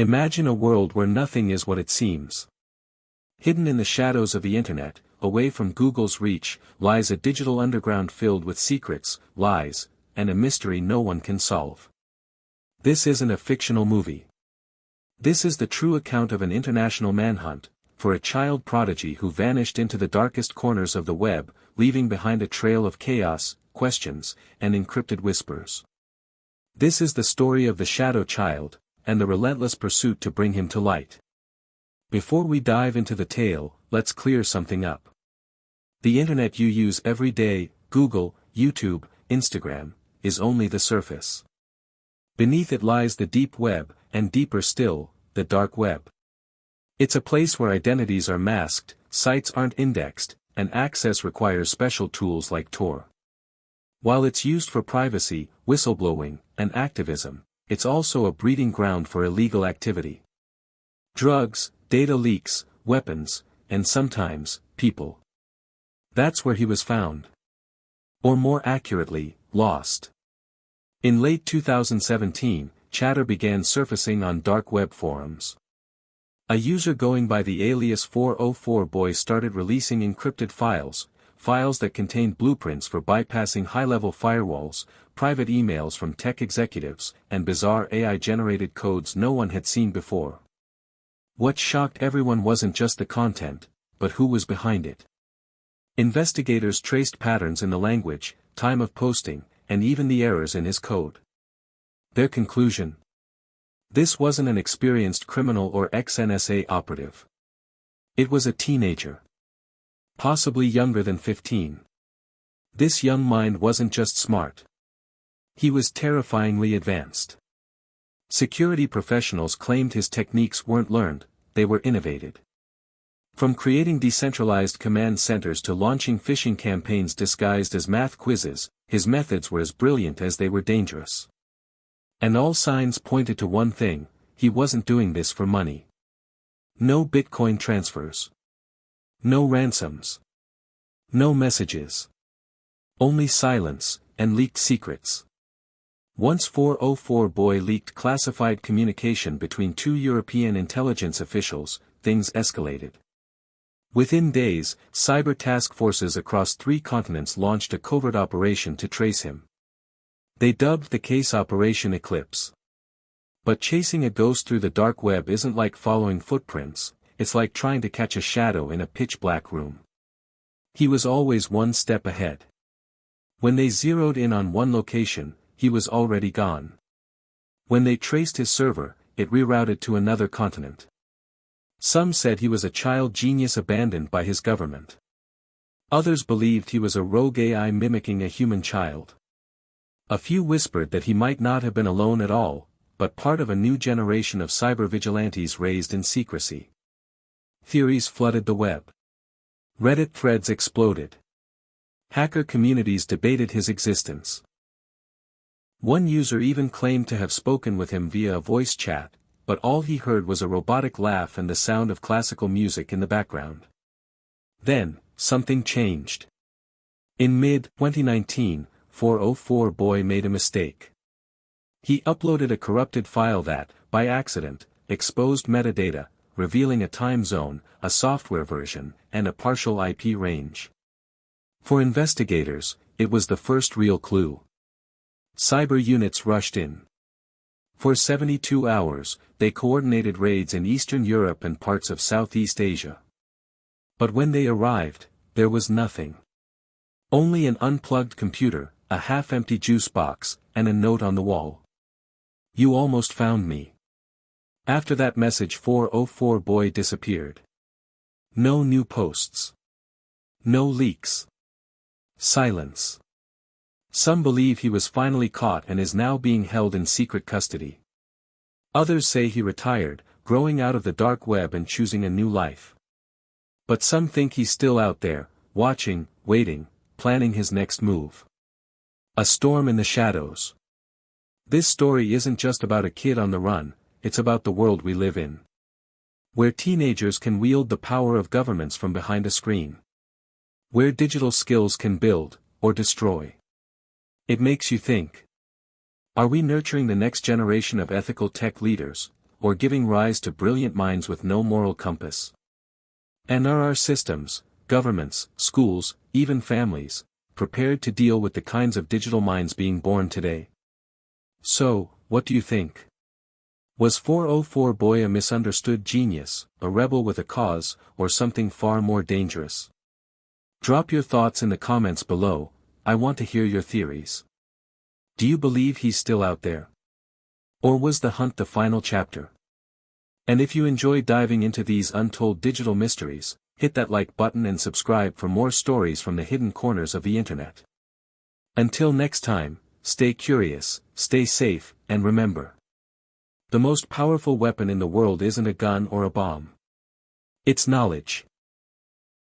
Imagine a world where nothing is what it seems. Hidden in the shadows of the internet, away from Google's reach, lies a digital underground filled with secrets, lies, and a mystery no one can solve. This isn't a fictional movie. This is the true account of an international manhunt, for a child prodigy who vanished into the darkest corners of the web, leaving behind a trail of chaos, questions, and encrypted whispers. This is the story of the Shadow Child, and the relentless pursuit to bring him to light. Before we dive into the tale, let's clear something up. The internet you use every day, Google, YouTube, Instagram, is only the surface. Beneath it lies the deep web, and deeper still, the dark web. It's a place where identities are masked, sites aren't indexed, and access requires special tools like Tor. While it's used for privacy, whistleblowing, and activism, it's also a breeding ground for illegal activity. Drugs, data leaks, weapons, and sometimes, people. That's where he was found. Or more accurately, lost. In late 2017, chatter began surfacing on dark web forums. A user going by the alias 404boy started releasing encrypted files that contained blueprints for bypassing high-level firewalls, private emails from tech executives, and bizarre AI-generated codes no one had seen before. What shocked everyone wasn't just the content, but who was behind it. Investigators traced patterns in the language, time of posting, and even the errors in his code. Their conclusion? This wasn't an experienced criminal or ex-NSA operative. It was a teenager. Possibly younger than 15. This young mind wasn't just smart. He was terrifyingly advanced. Security professionals claimed his techniques weren't learned, they were innovated. From creating decentralized command centers to launching phishing campaigns disguised as math quizzes, his methods were as brilliant as they were dangerous. And all signs pointed to one thing: he wasn't doing this for money. No Bitcoin transfers. No ransoms. No messages. Only silence, and leaked secrets. Once 404boy leaked classified communication between two European intelligence officials, things escalated. Within days, cyber task forces across 3 continents launched a covert operation to trace him. They dubbed the case Operation Eclipse. But chasing a ghost through the dark web isn't like following footprints, it's like trying to catch a shadow in a pitch-black room. He was always one step ahead. When they zeroed in on one location, he was already gone. When they traced his server, it rerouted to another continent. Some said he was a child genius abandoned by his government. Others believed he was a rogue AI mimicking a human child. A few whispered that he might not have been alone at all, but part of a new generation of cyber vigilantes raised in secrecy. Theories flooded the web. Reddit threads exploded. Hacker communities debated his existence. One user even claimed to have spoken with him via a voice chat, but all he heard was a robotic laugh and the sound of classical music in the background. Then, something changed. In mid-2019, 404boy made a mistake. He uploaded a corrupted file that, by accident, exposed metadata, revealing a time zone, a software version, and a partial IP range. For investigators, it was the first real clue. Cyber units rushed in. For 72 hours, they coordinated raids in Eastern Europe and parts of Southeast Asia. But when they arrived, there was nothing. Only an unplugged computer, a half-empty juice box, and a note on the wall. "You almost found me." After that message 404boy disappeared. No new posts. No leaks. Silence. Some believe he was finally caught and is now being held in secret custody. Others say he retired, growing out of the dark web and choosing a new life. But some think he's still out there, watching, waiting, planning his next move. A storm in the shadows. This story isn't just about a kid on the run, it's about the world we live in. Where teenagers can wield the power of governments from behind a screen. Where digital skills can build, or destroy. It makes you think. Are we nurturing the next generation of ethical tech leaders, or giving rise to brilliant minds with no moral compass? And are our systems, governments, schools, even families, prepared to deal with the kinds of digital minds being born today? So, what do you think? Was 404 Boy a misunderstood genius, a rebel with a cause, or something far more dangerous? Drop your thoughts in the comments below. I want to hear your theories. Do you believe he's still out there? Or was the hunt the final chapter? And if you enjoy diving into these untold digital mysteries, hit that like button and subscribe for more stories from the hidden corners of the internet. Until next time, stay curious, stay safe, and remember: the most powerful weapon in the world isn't a gun or a bomb. It's knowledge.